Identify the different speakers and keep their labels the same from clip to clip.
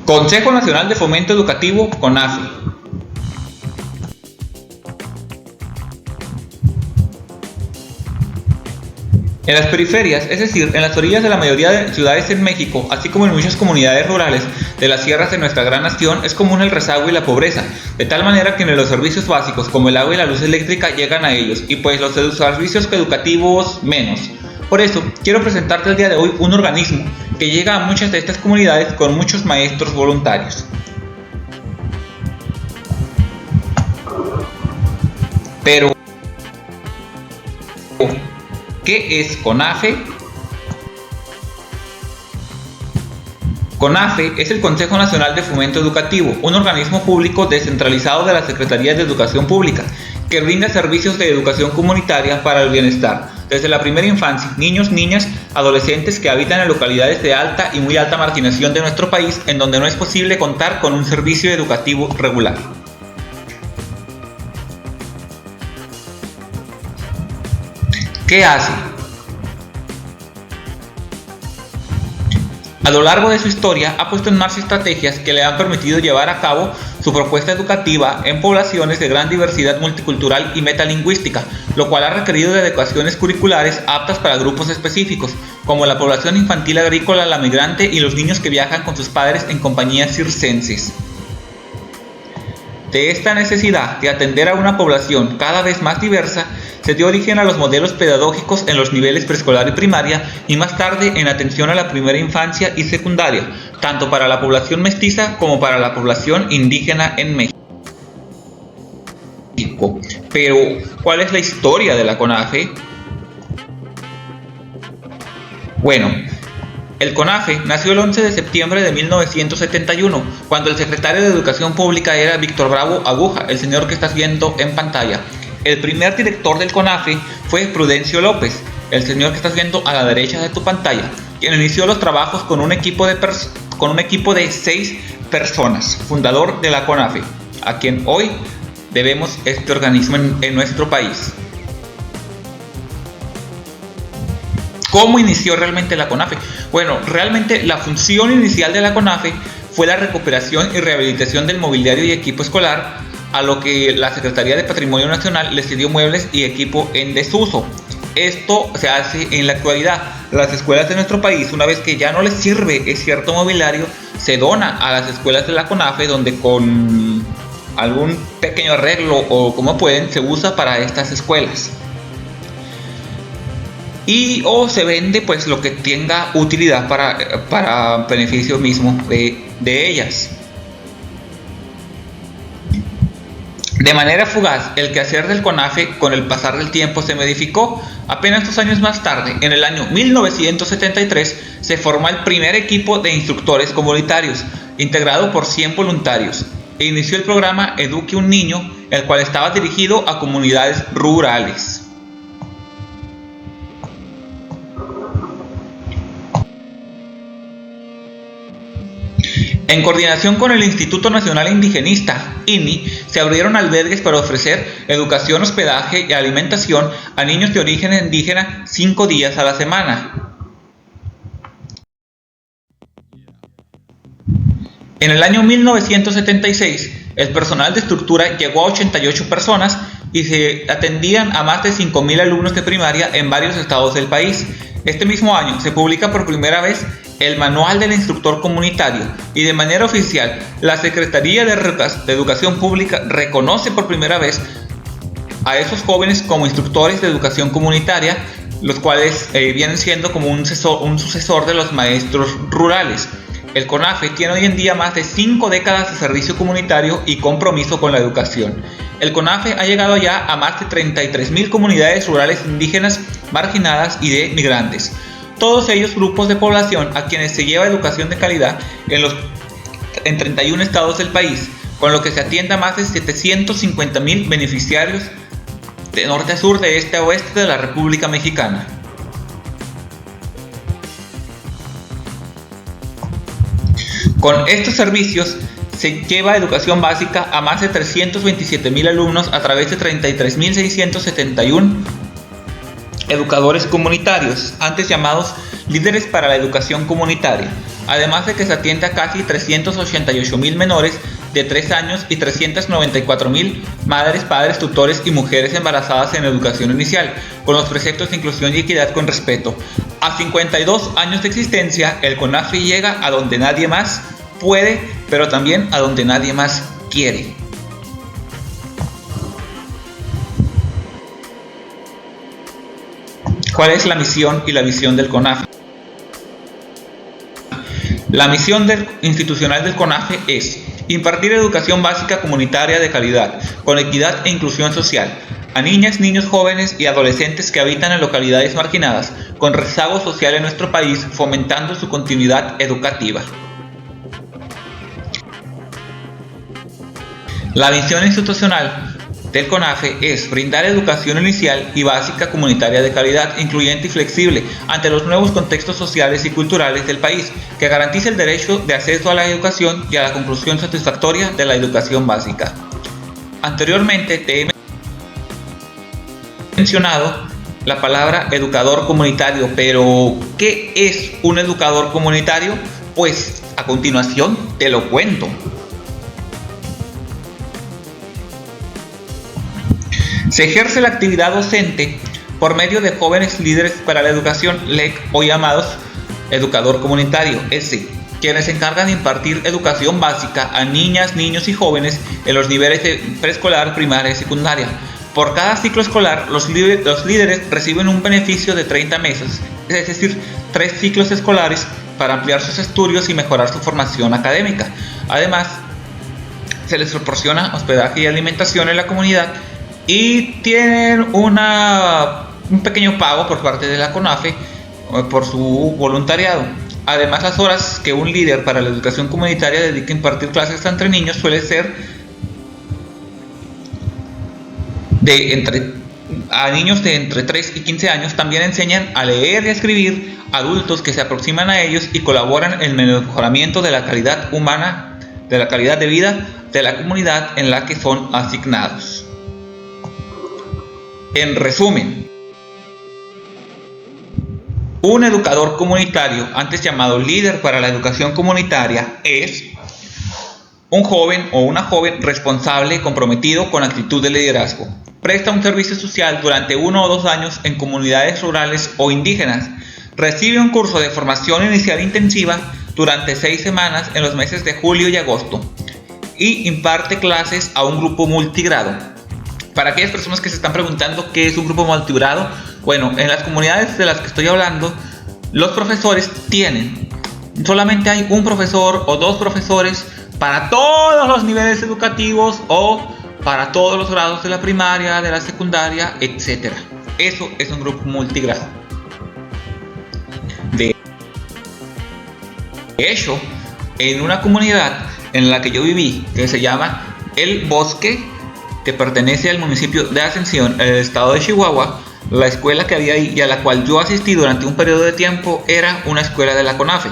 Speaker 1: Consejo Nacional de Fomento Educativo, CONAFE. En las periferias, es decir, en las orillas de la mayoría de ciudades en México, así como en muchas comunidades rurales de las sierras de nuestra gran nación, es común el rezago y la pobreza, de tal manera que los servicios básicos como el agua y la luz eléctrica llegan a ellos, y pues los servicios educativos menos. Por eso, quiero presentarte el día de hoy un organismo que llega a muchas de estas comunidades con muchos maestros voluntarios. Pero, ¿qué es CONAFE? CONAFE es el Consejo Nacional de Fomento Educativo, un organismo público descentralizado de la Secretaría de Educación Pública, que brinda servicios de educación comunitaria para el bienestar, desde la primera infancia, niños, niñas, adolescentes que habitan en localidades de alta y muy alta marginación de nuestro país, en donde no es posible contar con un servicio educativo regular. ¿Qué hace? A lo largo de su historia ha puesto en marcha estrategias que le han permitido llevar a cabo su propuesta educativa en poblaciones de gran diversidad multicultural y metalingüística, lo cual ha requerido de adecuaciones curriculares aptas para grupos específicos, como la población infantil agrícola, la migrante y los niños que viajan con sus padres en compañías circenses. De esta necesidad de atender a una población cada vez más diversa, se dio origen a los modelos pedagógicos en los niveles preescolar y primaria y más tarde en atención a la primera infancia y secundaria, tanto para la población mestiza como para la población indígena en México. Pero, ¿cuál es la historia de la CONAFE? Bueno, el CONAFE nació el 11 de septiembre de 1971, cuando el secretario de Educación Pública era Víctor Bravo Aguja, el señor que estás viendo en pantalla. El primer director del CONAFE fue Prudencio López, el señor que estás viendo a la derecha de tu pantalla, quien inició los trabajos con un equipo de 6 personas, fundador de la CONAFE, a quien hoy debemos este organismo en nuestro país. ¿Cómo inició realmente la CONAFE? Bueno, realmente la función inicial de la CONAFE fue la recuperación y rehabilitación del mobiliario y equipo escolar, a lo que la Secretaría de Patrimonio Nacional les cedió muebles y equipo en desuso. Esto se hace en la actualidad. Las escuelas de nuestro país, una vez que ya no les sirve cierto mobiliario, se dona a las escuelas de la CONAFE, donde con algún pequeño arreglo o como pueden, se usa para estas escuelas. O se vende pues lo que tenga utilidad para beneficio mismo de ellas. De manera fugaz, el quehacer del CONAFE con el pasar del tiempo se modificó. Apenas 2 años más tarde, en el año 1973, se formó el primer equipo de instructores comunitarios, integrado por 100 voluntarios, e inició el programa Eduque un Niño, el cual estaba dirigido a comunidades rurales. En coordinación con el Instituto Nacional Indigenista, INI, se abrieron albergues para ofrecer educación, hospedaje y alimentación a niños de origen indígena 5 días a la semana. En el año 1976, el personal de estructura llegó a 88 personas y se atendían a más de 5,000 alumnos de primaria en varios estados del país. Este mismo año se publica por primera vez el Manual del Instructor Comunitario y de manera oficial la Secretaría de Educación Pública reconoce por primera vez a esos jóvenes como instructores de educación comunitaria, los cuales vienen siendo como un sucesor de los maestros rurales. El CONAFE tiene hoy en día más de 5 décadas de servicio comunitario y compromiso con la educación. El CONAFE ha llegado ya a más de 33,000 comunidades rurales indígenas, marginadas y de migrantes. Todos ellos grupos de población a quienes se lleva educación de calidad en 31 estados del país, con lo que se atiende a más de 750,000 beneficiarios de norte a sur, de este a oeste de la República Mexicana. Con estos servicios se lleva educación básica a más de 327,000 alumnos a través de 33,671 educadores comunitarios, antes llamados líderes para la educación comunitaria. además de que se atiende a casi 388.000 menores de 3 años y 394.000 madres, padres, tutores y mujeres embarazadas en educación inicial, con los preceptos de inclusión y equidad con respeto. A 52 años de existencia, el CONAFE llega a donde nadie más puede, pero también a donde nadie más quiere. ¿Cuál es la misión y la visión del CONAFE? La misión institucional del CONAFE es impartir educación básica comunitaria de calidad, con equidad e inclusión social, a niñas, niños, jóvenes y adolescentes que habitan en localidades marginadas, con rezago social en nuestro país, fomentando su continuidad educativa. La visión institucional del CONAFE es brindar educación inicial y básica comunitaria de calidad, incluyente y flexible ante los nuevos contextos sociales y culturales del país, que garantice el derecho de acceso a la educación y a la conclusión satisfactoria de la educación básica. Anteriormente te he mencionado la palabra educador comunitario, pero ¿qué es un educador comunitario? Pues a continuación te lo cuento. Se ejerce la actividad docente por medio de jóvenes líderes para la educación, LEC, o llamados educador comunitario, ESE, quienes se encargan de impartir educación básica a niñas, niños y jóvenes en los niveles de preescolar, primaria y secundaria. Por cada ciclo escolar, los líderes reciben un beneficio de 30 meses, es decir, 3 ciclos escolares para ampliar sus estudios y mejorar su formación académica. Además, se les proporciona hospedaje y alimentación en la comunidad y tienen un pequeño pago por parte de la CONAFE por su voluntariado. Además, las horas que un líder para la educación comunitaria dedica a impartir clases entre niños suele ser a niños de entre 3 y 15 años. También enseñan a leer y a escribir a adultos que se aproximan a ellos y colaboran en el mejoramiento de la calidad humana, de la calidad de vida de la comunidad en la que son asignados. En resumen, un educador comunitario, antes llamado líder para la educación comunitaria, es un joven o una joven responsable y comprometido con actitud de liderazgo. Presta un servicio social durante 1 o 2 años en comunidades rurales o indígenas. Recibe un curso de formación inicial intensiva durante 6 semanas en los meses de julio y agosto. Y imparte clases a un grupo multigrado. Para aquellas personas que se están preguntando qué es un grupo multigrado, bueno, en las comunidades de las que estoy hablando, los profesores solamente hay un profesor o 2 profesores para todos los niveles educativos o para todos los grados de la primaria, de la secundaria, etc. Eso es un grupo multigrado. De hecho, en una comunidad en la que yo viví, que se llama El Bosque, que pertenece al municipio de Ascensión, en el estado de Chihuahua, la escuela que había ahí y a la cual yo asistí durante un periodo de tiempo era una escuela de la CONAFE.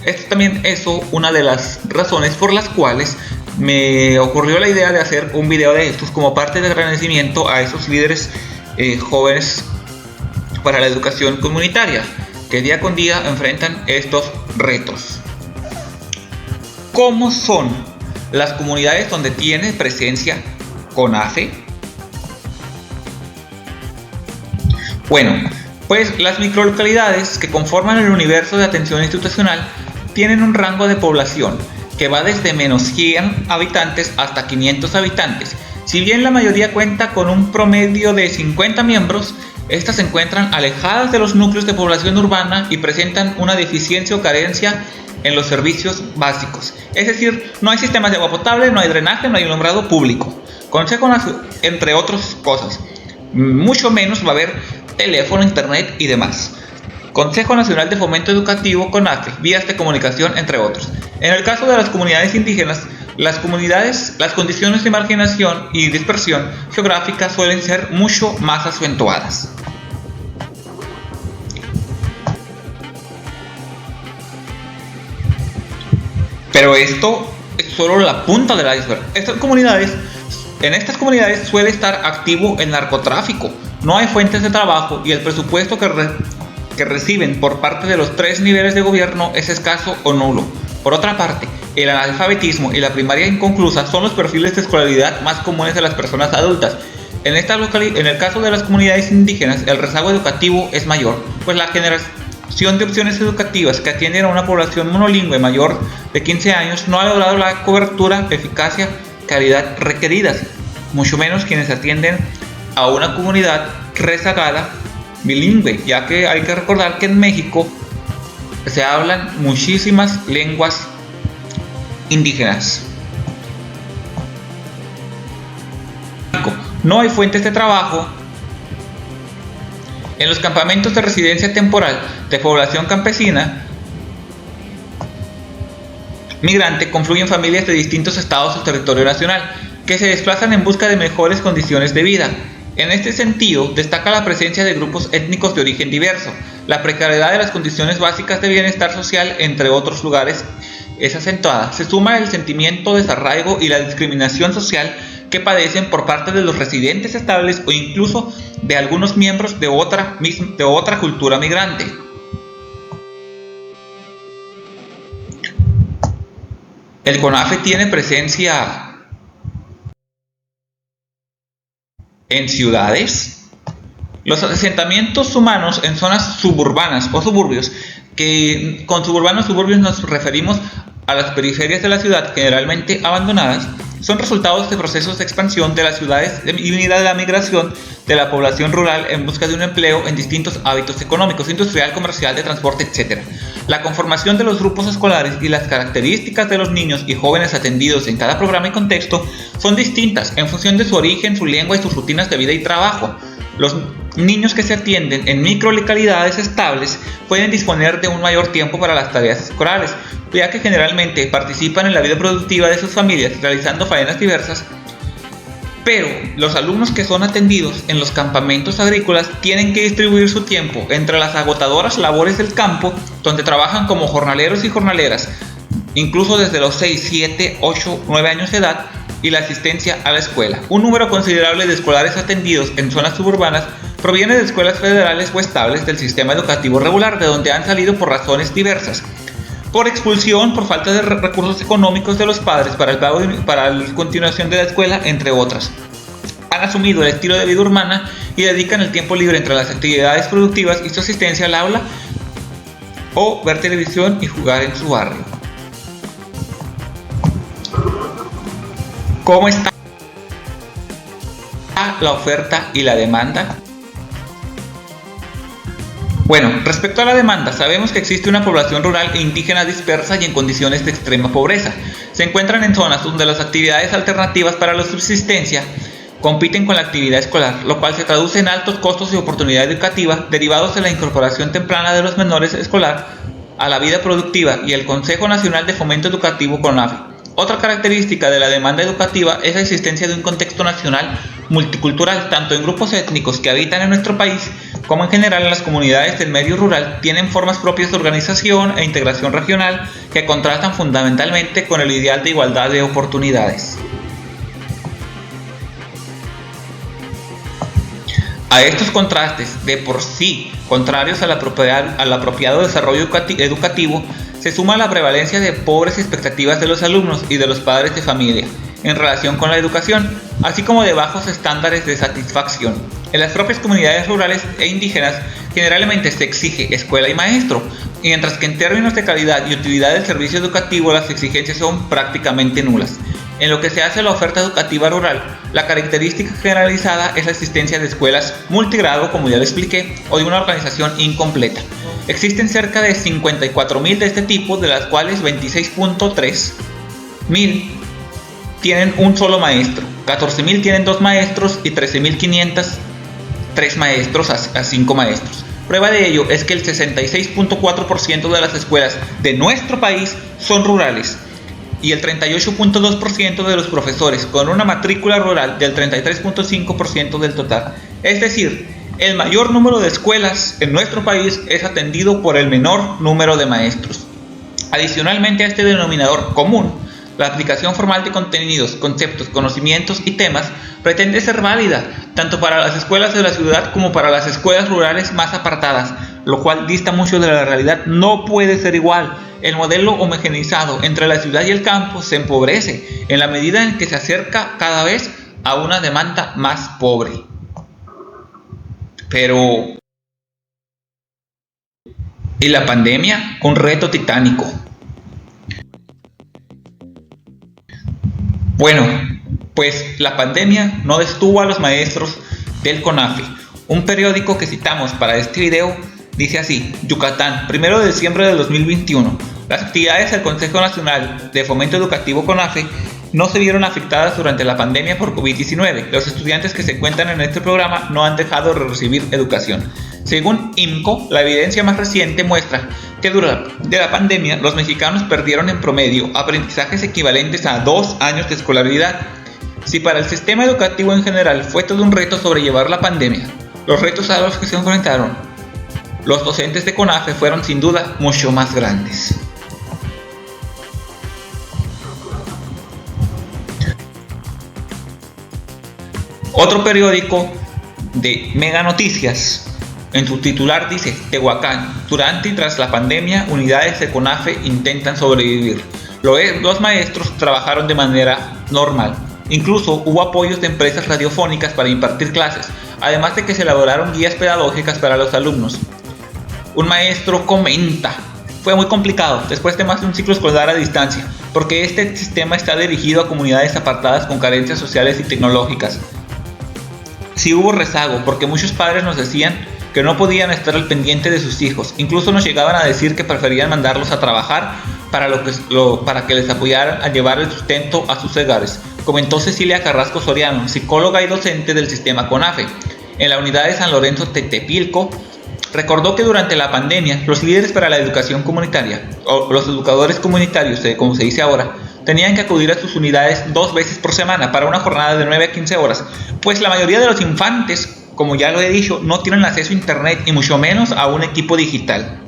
Speaker 1: Esto también es una de las razones por las cuales me ocurrió la idea de hacer un video de estos como parte de agradecimiento a esos líderes jóvenes para la educación comunitaria que día con día enfrentan estos retos. ¿Cómo son las comunidades donde tiene presencia CONAFE? Bueno, pues las microlocalidades que conforman el universo de atención institucional tienen un rango de población que va desde menos 100 habitantes hasta 500 habitantes. Si bien la mayoría cuenta con un promedio de 50 miembros, estas se encuentran alejadas de los núcleos de población urbana y presentan una deficiencia o carencia en los servicios básicos. Es decir, no hay sistemas de agua potable, no hay drenaje, no hay alumbrado público. Consejo Nacional, entre otras cosas. Mucho menos va a haber teléfono, internet y demás. Consejo Nacional de Fomento Educativo, CONAFE, vías de comunicación, entre otros. En el caso de las comunidades indígenas, las condiciones de marginación y dispersión geográfica suelen ser mucho más acentuadas. Pero esto es solo la punta del iceberg. En estas comunidades suele estar activo el narcotráfico, no hay fuentes de trabajo y el presupuesto que que reciben por parte de los 3 niveles de gobierno es escaso o nulo. Por otra parte, el analfabetismo y la primaria inconclusa son los perfiles de escolaridad más comunes de las personas adultas. En el caso de las comunidades indígenas, el rezago educativo es mayor, pues la generación de opciones educativas que atienden a una población monolingüe mayor de 15 años no ha logrado la cobertura, eficacia, calidad requeridas, mucho menos quienes atienden a una comunidad rezagada bilingüe, ya que hay que recordar que en México se hablan muchísimas lenguas indígenas. No hay fuentes de trabajo. En los campamentos de residencia temporal de población campesina migrante confluyen familias de distintos estados del territorio nacional que se desplazan en busca de mejores condiciones de vida. En este sentido, destaca la presencia de grupos étnicos de origen diverso. La precariedad de las condiciones básicas de bienestar social, entre otros lugares, es acentuada. Se suma el sentimiento de desarraigo y la discriminación social que padecen por parte de los residentes estables o incluso de algunos miembros de otra cultura migrante. El CONAFE tiene presencia en ciudades. Los asentamientos humanos en zonas suburbanas o suburbios, que con suburbios nos referimos a las periferias de la ciudad generalmente abandonadas, son resultados de procesos de expansión de las ciudades y de la migración de la población rural en busca de un empleo en distintos hábitos económicos, industrial, comercial, de transporte, etc. La conformación de los grupos escolares y las características de los niños y jóvenes atendidos en cada programa y contexto son distintas en función de su origen, su lengua y sus rutinas de vida y trabajo. Los niños que se atienden en microlocalidades estables pueden disponer de un mayor tiempo para las tareas escolares, ya que generalmente participan en la vida productiva de sus familias realizando faenas diversas, pero los alumnos que son atendidos en los campamentos agrícolas tienen que distribuir su tiempo entre las agotadoras labores del campo, donde trabajan como jornaleros y jornaleras, incluso desde los 6, 7, 8, 9 años de edad, y la asistencia a la escuela. Un número considerable de escolares atendidos en zonas suburbanas proviene de escuelas federales o estables del sistema educativo regular, de donde han salido por razones diversas: por expulsión, por falta de recursos económicos de los padres para el pago para la continuación de la escuela, entre otras. Han asumido el estilo de vida urbana y dedican el tiempo libre entre las actividades productivas y su asistencia al aula o ver televisión y jugar en su barrio. ¿Cómo está la oferta y la demanda? Bueno, respecto a la demanda, sabemos que existe una población rural e indígena dispersa y en condiciones de extrema pobreza. Se encuentran en zonas donde las actividades alternativas para la subsistencia compiten con la actividad escolar, lo cual se traduce en altos costos y oportunidad educativa derivados de la incorporación temprana de los menores escolar a la vida productiva y el Consejo Nacional de Fomento Educativo CONAFE. Otra característica de la demanda educativa es la existencia de un contexto nacional multicultural, tanto en grupos étnicos que habitan en nuestro país como en general en las comunidades del medio rural tienen formas propias de organización e integración regional que contrastan fundamentalmente con el ideal de igualdad de oportunidades. A estos contrastes, de por sí contrarios al apropiado desarrollo educativo, se suma la prevalencia de pobres expectativas de los alumnos y de los padres de familia en relación con la educación, así como de bajos estándares de satisfacción. En las propias comunidades rurales e indígenas generalmente se exige escuela y maestro, mientras que en términos de calidad y utilidad del servicio educativo las exigencias son prácticamente nulas. En lo que se hace a la oferta educativa rural, la característica generalizada es la existencia de escuelas multigrado, como ya lo expliqué, o de una organización incompleta. Existen cerca de 54.000 de este tipo, de las cuales 26.300 tienen un solo maestro, 14.000 tienen 2 maestros y 13.500 3 maestros a 5 maestros. Prueba de ello es que el 66.4% de las escuelas de nuestro país son rurales y el 38.2% de los profesores con una matrícula rural del 33.5% del total. Es decir, el mayor número de escuelas en nuestro país es atendido por el menor número de maestros. Adicionalmente a este denominador común, la aplicación formal de contenidos, conceptos, conocimientos y temas pretende ser válida tanto para las escuelas de la ciudad como para las escuelas rurales más apartadas, lo cual dista mucho de la realidad. No puede ser igual. El modelo homogeneizado entre la ciudad y el campo se empobrece en la medida en que se acerca cada vez a una demanda más pobre. Pero ¿y la pandemia? Un reto titánico. Bueno, pues la pandemia no detuvo a los maestros del CONAFE. Un periódico que citamos para este video dice así: Yucatán, 1 de diciembre de 2021. Las actividades del Consejo Nacional de Fomento Educativo CONAFE no se vieron afectadas durante la pandemia por COVID-19. Los estudiantes que se encuentran en este programa no han dejado de recibir educación. Según IMCO, la evidencia más reciente muestra que durante la pandemia los mexicanos perdieron en promedio aprendizajes equivalentes a 2 años de escolaridad. Si para el sistema educativo en general fue todo un reto sobrellevar la pandemia, los retos a los que se enfrentaron los docentes de CONAFE fueron sin duda mucho más grandes. Otro periódico de Mega Noticias, en su titular dice: Tehuacán, durante y tras la pandemia, unidades de CONAFE intentan sobrevivir. Los maestros trabajaron de manera normal. Incluso hubo apoyos de empresas radiofónicas para impartir clases, además de que se elaboraron guías pedagógicas para los alumnos. Un maestro comenta: fue muy complicado después de más de un ciclo escolar a distancia, porque este sistema está dirigido a comunidades apartadas con carencias sociales y tecnológicas. Sí hubo rezago, porque muchos padres nos decían que no podían estar al pendiente de sus hijos. Incluso nos llegaban a decir que preferían mandarlos a trabajar para que les apoyaran a llevar el sustento a sus hogares, comentó Cecilia Carrasco Soriano, psicóloga y docente del sistema CONAFE. En la unidad de San Lorenzo Tetepilco, recordó que durante la pandemia los líderes para la educación comunitaria, o los educadores comunitarios, como se dice ahora, tenían que acudir a sus unidades 2 veces por semana para una jornada de 9 a 15 horas, pues la mayoría de los infantes, como ya lo he dicho, no tienen acceso a internet y mucho menos a un equipo digital.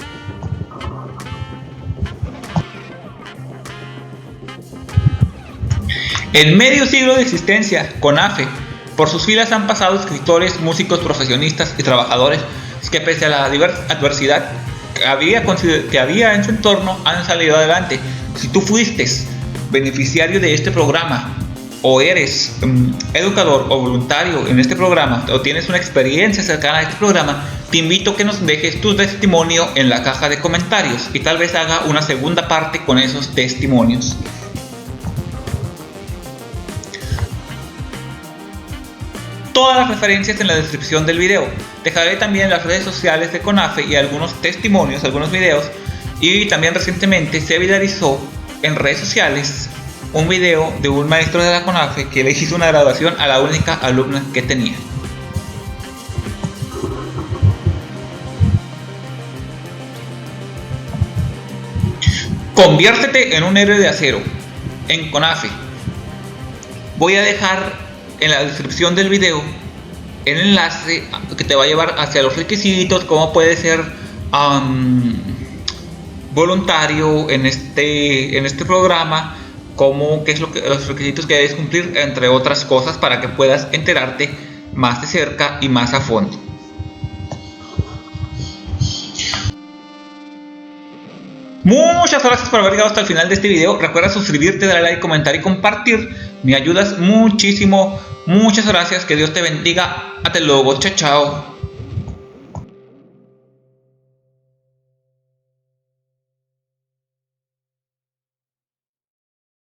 Speaker 1: En medio siglo de existencia, CONAFE, por sus filas han pasado escritores, músicos, profesionistas y trabajadores que pese a la adversidad que había en su entorno han salido adelante. Si tú fuiste beneficiario de este programa, o eres educador o voluntario en este programa, o tienes una experiencia cercana a este programa, te invito a que nos dejes tu testimonio en la caja de comentarios y tal vez haga una segunda parte con esos testimonios. Todas las referencias en la descripción del video. Dejaré también las redes sociales de CONAFE y algunos testimonios, algunos videos. Y también recientemente se viralizó en redes sociales un video de un maestro de la CONAFE que le hizo una graduación a la única alumna que tenía. Conviértete en un héroe de acero en CONAFE. Voy a dejar en la descripción del video el enlace que te va a llevar hacia los requisitos, cómo puedes ser voluntario en este programa, qué es los requisitos que debes cumplir, entre otras cosas, para que puedas enterarte más de cerca y más a fondo. Muchas gracias por haber llegado hasta el final de este video. Recuerda suscribirte, darle like, comentar y compartir. Me ayudas muchísimo. Muchas gracias. Que Dios te bendiga. Hasta luego. Chao, chao.